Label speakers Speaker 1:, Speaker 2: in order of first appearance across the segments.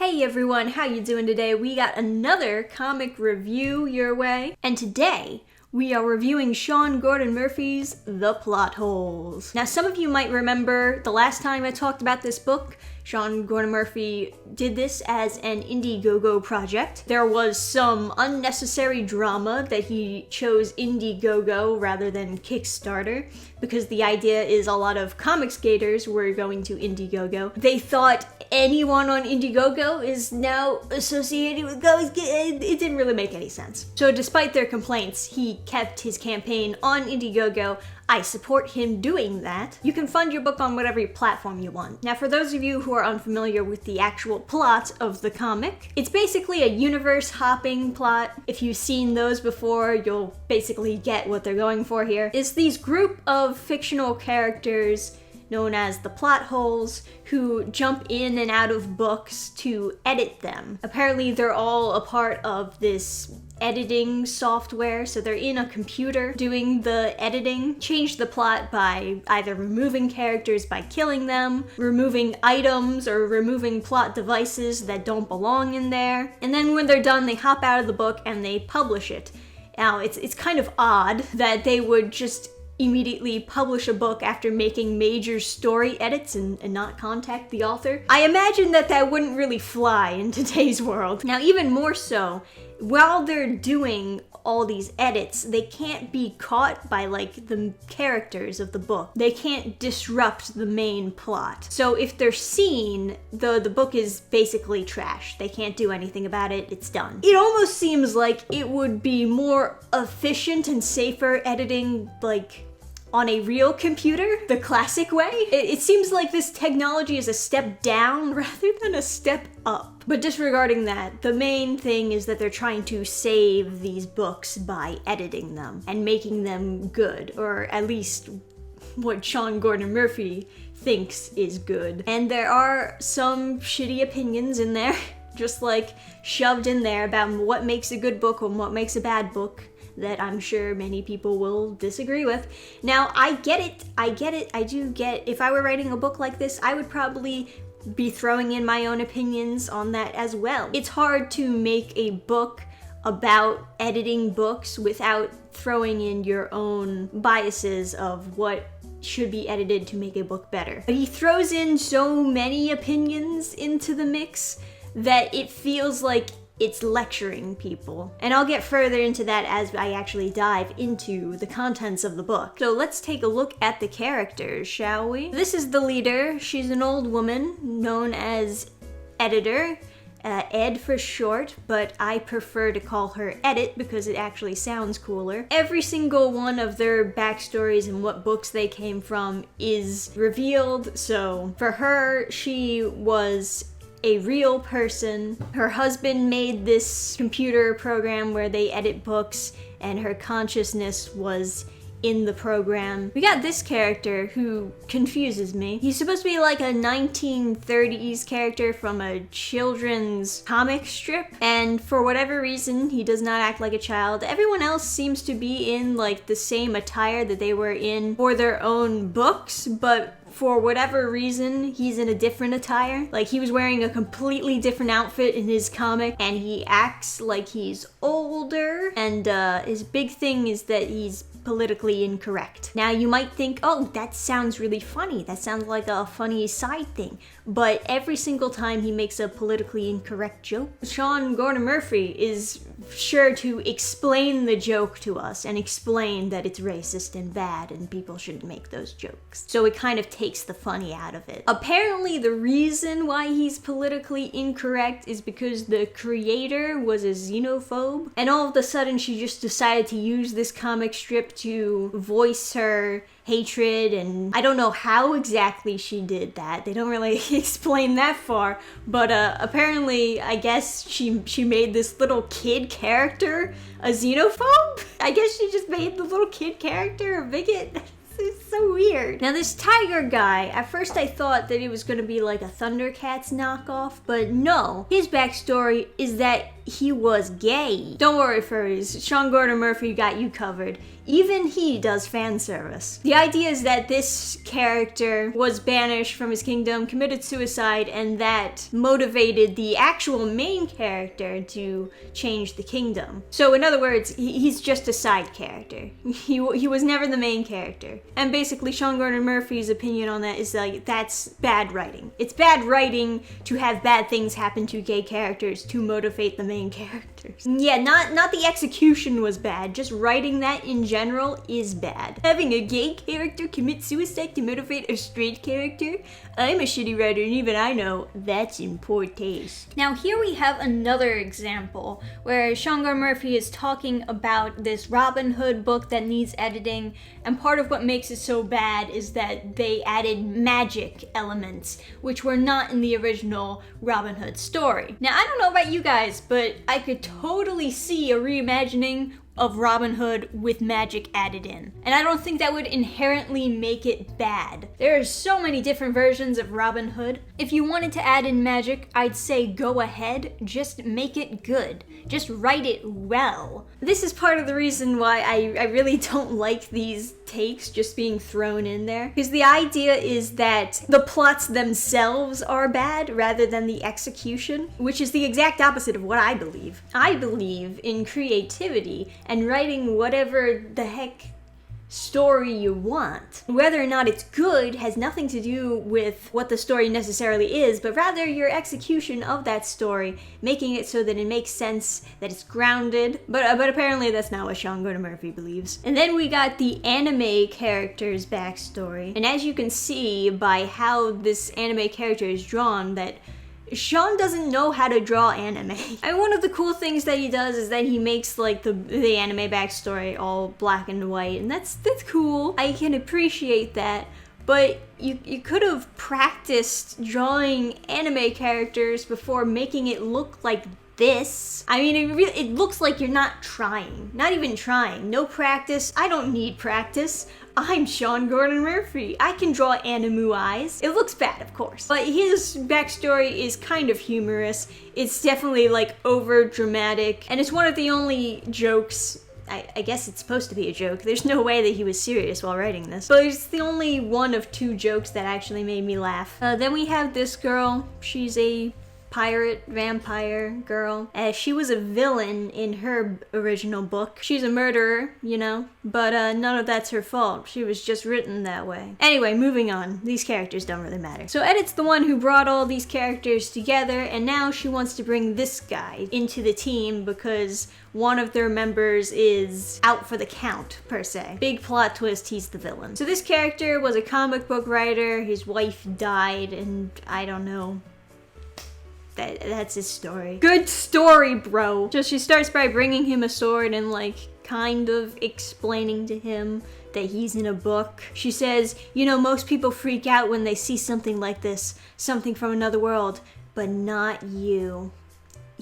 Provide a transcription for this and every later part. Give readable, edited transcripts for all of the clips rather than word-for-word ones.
Speaker 1: Hey everyone, how you doing today? We got another comic review your way, and today we are reviewing Sean Gordon Murphy's The Plot Holes. Now, some of you might remember the last time I talked about this book, Sean Gordon Murphy did this as an Indiegogo project. There was some unnecessary drama that he chose Indiegogo rather than Kickstarter, because the idea is a lot of comics gators were going to Indiegogo. They thought anyone on Indiegogo is now associated with comics. It didn't really make any sense. So despite their complaints, he kept his campaign on Indiegogo. I support him doing that. You can fund your book on whatever platform you want. Now, for those of you who are unfamiliar with the actual plot of the comic, it's basically a universe-hopping plot. If you've seen those before, you'll basically get what they're going for here. It's these group of fictional characters known as the plot holes, who jump in and out of books to edit them. Apparently they're all a part of this editing software, so they're in a computer doing the editing. Change the plot by either removing characters by killing them, removing items, or removing plot devices that don't belong in there. And then when they're done, they hop out of the book and they publish it. Now, it's kind of odd that they would just immediately publish a book after making major story edits and not contact the author. I imagine that wouldn't really fly in today's world. Now, even more so, while they're doing all these edits, they can't be caught by the characters of the book. They can't disrupt the main plot. So if they're seen, the book is basically trash. They can't do anything about it. It's done. It almost seems like it would be more efficient and safer editing on a real computer, the classic way. It seems like this technology is a step down rather than a step up. But disregarding that, the main thing is that they're trying to save these books by editing them and making them good, or at least what Sean Gordon Murphy thinks is good. And there are some shitty opinions in there, just shoved in there about what makes a good book and what makes a bad book, that I'm sure many people will disagree with. Now, I get it, I do get, if I were writing a book like this, I would probably be throwing in my own opinions on that as well. It's hard to make a book about editing books without throwing in your own biases of what should be edited to make a book better. But he throws in so many opinions into the mix that it feels like it's lecturing people. And I'll get further into that as I actually dive into the contents of the book. So let's take a look at the characters, shall we? This is the leader. She's an old woman known as Editor, Ed for short, but I prefer to call her Edit because it actually sounds cooler. Every single one of their backstories and what books they came from is revealed. So for her, she was a real person. Her husband made this computer program where they edit books, and her consciousness was in the program. We got this character who confuses me. He's supposed to be like a 1930s character from a children's comic strip, and for whatever reason, he does not act like a child. Everyone else seems to be in the same attire that they were in for their own books, but for whatever reason, he's in a different attire. He was wearing a completely different outfit in his comic, and he acts like he's older, and his big thing is that he's politically incorrect. Now, you might think, oh, that sounds really funny. That sounds like a funny side thing. But every single time he makes a politically incorrect joke, Sean Gordon Murphy is sure to explain the joke to us and explain that it's racist and bad and people shouldn't make those jokes. So it kind of takes the funny out of it. Apparently, the reason why he's politically incorrect is because the creator was a xenophobe, and all of a sudden she just decided to use this comic strip to voice her hatred, and I don't know how exactly she did that. They don't really explain that far, but apparently, I guess she made this little kid character a xenophobe? I guess she just made the little kid character a bigot? It's so weird. Now, this tiger guy, at first I thought that it was going to be like a Thundercats knockoff, but no. His backstory is that he was gay. Don't worry, furries. Sean Gordon Murphy got you covered. Even he does fan service. The idea is that this character was banished from his kingdom, committed suicide, and that motivated the actual main character to change the kingdom. So in other words, he's just a side character. He was never the main character. And basically Sean Gordon Murphy's opinion on that is like, that's bad writing. It's bad writing to have bad things happen to gay characters to motivate the main characters. Yeah, not the execution was bad, just writing that in general is bad. Having a gay character commit suicide to motivate a straight character? I'm a shitty writer and even I know that's in poor taste. Now here we have another example where Sean Gordon Murphy is talking about this Robin Hood book that needs editing, and part of what makes it so bad is that they added magic elements which were not in the original Robin Hood story. Now I don't know about you guys, but I could totally see a reimagining of Robin Hood with magic added in. And I don't think that would inherently make it bad. There are so many different versions of Robin Hood. If you wanted to add in magic, I'd say go ahead, just make it good. Just write it well. This is part of the reason why I really don't like these takes just being thrown in there. Because the idea is that the plots themselves are bad rather than the execution, which is the exact opposite of what I believe. I believe in creativity and writing whatever the heck story you want. Whether or not it's good has nothing to do with what the story necessarily is, but rather your execution of that story, making it so that it makes sense, that it's grounded. But apparently that's not what Sean Gordon Murphy believes. And then we got the anime character's backstory. And as you can see by how this anime character is drawn, that Sean doesn't know how to draw anime. And one of the cool things that he does is that he makes like the anime backstory all black and white, and that's cool. I can appreciate that, but you could have practiced drawing anime characters before making it look like this. I mean, it looks like you're not trying. Not even trying. No practice. I don't need practice. I'm Sean Gordon Murphy. I can draw anime eyes. It looks bad, of course. But his backstory is kind of humorous. It's definitely like over dramatic. And it's one of the only jokes, I guess it's supposed to be a joke. There's no way that he was serious while writing this. But it's the only one of two jokes that actually made me laugh. Then we have this girl. She's a pirate vampire girl. She was a villain in her original book. She's a murderer, you know, but none of that's her fault. She was just written that way. Anyway, moving on. These characters don't really matter. So Edit's the one who brought all these characters together, and now she wants to bring this guy into the team because one of their members is out for the count, per se. Big plot twist, he's the villain. So this character was a comic book writer. His wife died, and I don't know. That's his story. Good story, bro. So she starts by bringing him a sword and like kind of explaining to him that he's in a book. She says, you know, most people freak out when they see something like this, something from another world, but not you.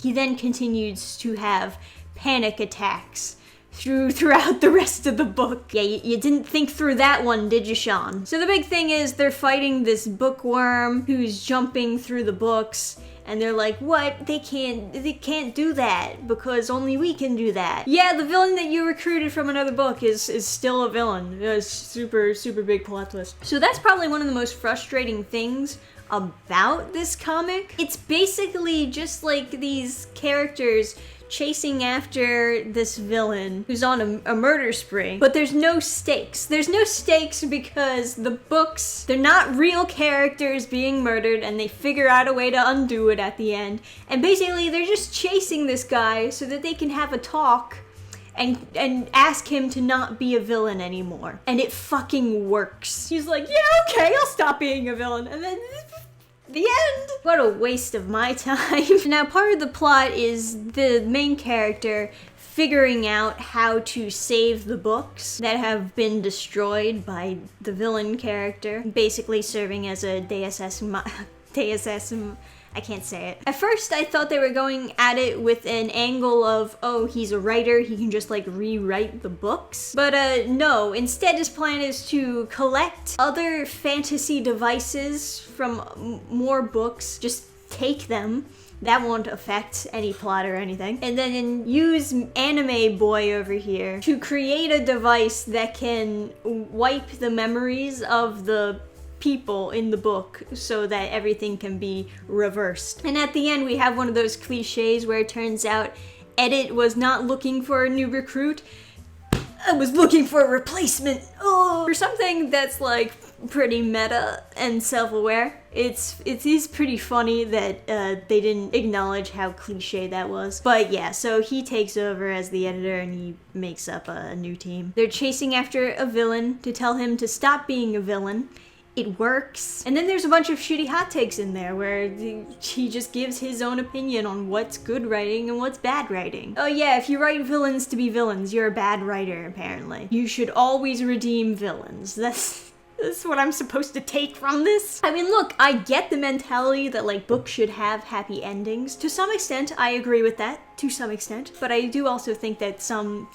Speaker 1: He then continues to have panic attacks throughout the rest of the book. Yeah, you didn't think through that one, did you, Sean? So the big thing is they're fighting this bookworm who's jumping through the books, and they're like, what? They can't do that because only we can do that. Yeah, the villain that you recruited from another book is still a villain. It's super big plot twist. So that's probably one of the most frustrating things about this comic. It's basically just like these characters chasing after this villain who's on a murder spree, but there's no stakes. There's no stakes because the books, they're not real characters being murdered, and they figure out a way to undo it at the end. And basically they're just chasing this guy so that they can have a talk and ask him to not be a villain anymore. And it fucking works. He's like, yeah, okay, I'll stop being a villain. And then the end. What a waste of my time. Now, part of the plot is the main character figuring out how to save the books that have been destroyed by the villain character, basically serving as a Deus Ex I can't say it. At first, I thought they were going at it with an angle of, oh, he's a writer, he can just like rewrite the books. But no, instead his plan is to collect other fantasy devices from more books, just take them, that won't affect any plot or anything. And then use Anime Boy over here to create a device that can wipe the memories of the people in the book so that everything can be reversed. And at the end, we have one of those cliches where it turns out Edit was not looking for a new recruit. I was looking for a replacement. Oh, for something that's like pretty meta and self-aware. It is pretty funny that they didn't acknowledge how cliche that was. But yeah, so he takes over as the editor and he makes up a new team. They're chasing after a villain to tell him to stop being a villain. It works. And then there's a bunch of shitty hot takes in there where he just gives his own opinion on what's good writing and what's bad writing. Oh yeah, if you write villains to be villains, you're a bad writer, apparently. You should always redeem villains. That's what I'm supposed to take from this? I mean, look, I get the mentality that, like, books should have happy endings. To some extent, I agree with that. To some extent. But I do also think that some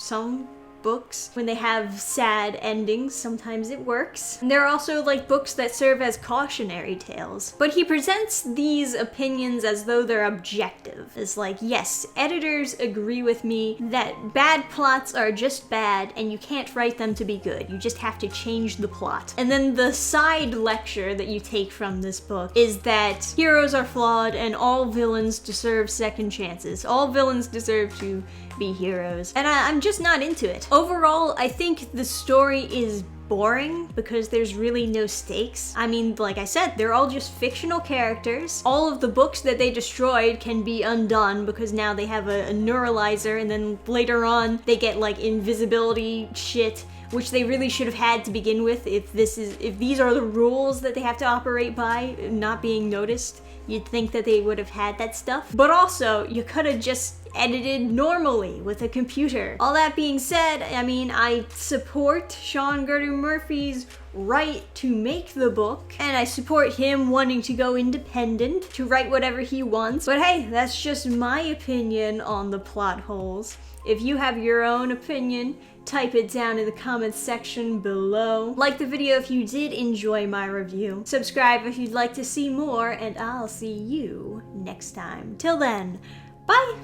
Speaker 1: books, when they have sad endings, sometimes it works. And there are also like books that serve as cautionary tales. But he presents these opinions as though they're objective. It's like, yes, editors agree with me that bad plots are just bad and you can't write them to be good. You just have to change the plot. And then the side lecture that you take from this book is that heroes are flawed and all villains deserve second chances. All villains deserve to be heroes. And I'm just not into it. Overall, I think the story is boring because there's really no stakes. I mean, like I said, they're all just fictional characters. All of the books that they destroyed can be undone because now they have a neuralizer, and then later on they get like invisibility shit, which they really should have had to begin with. If these are the rules that they have to operate by, not being noticed, you'd think that they would have had that stuff. But also, you could have just edited normally with a computer. All that being said, I mean, I support Sean Gordon Murphy's right to make the book, and I support him wanting to go independent, to write whatever he wants. But hey, that's just my opinion on the plot holes. If you have your own opinion, type it down in the comments section below. Like the video if you did enjoy my review. Subscribe if you'd like to see more, and I'll see you next time. Till then, bye!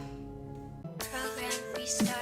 Speaker 2: Program restart.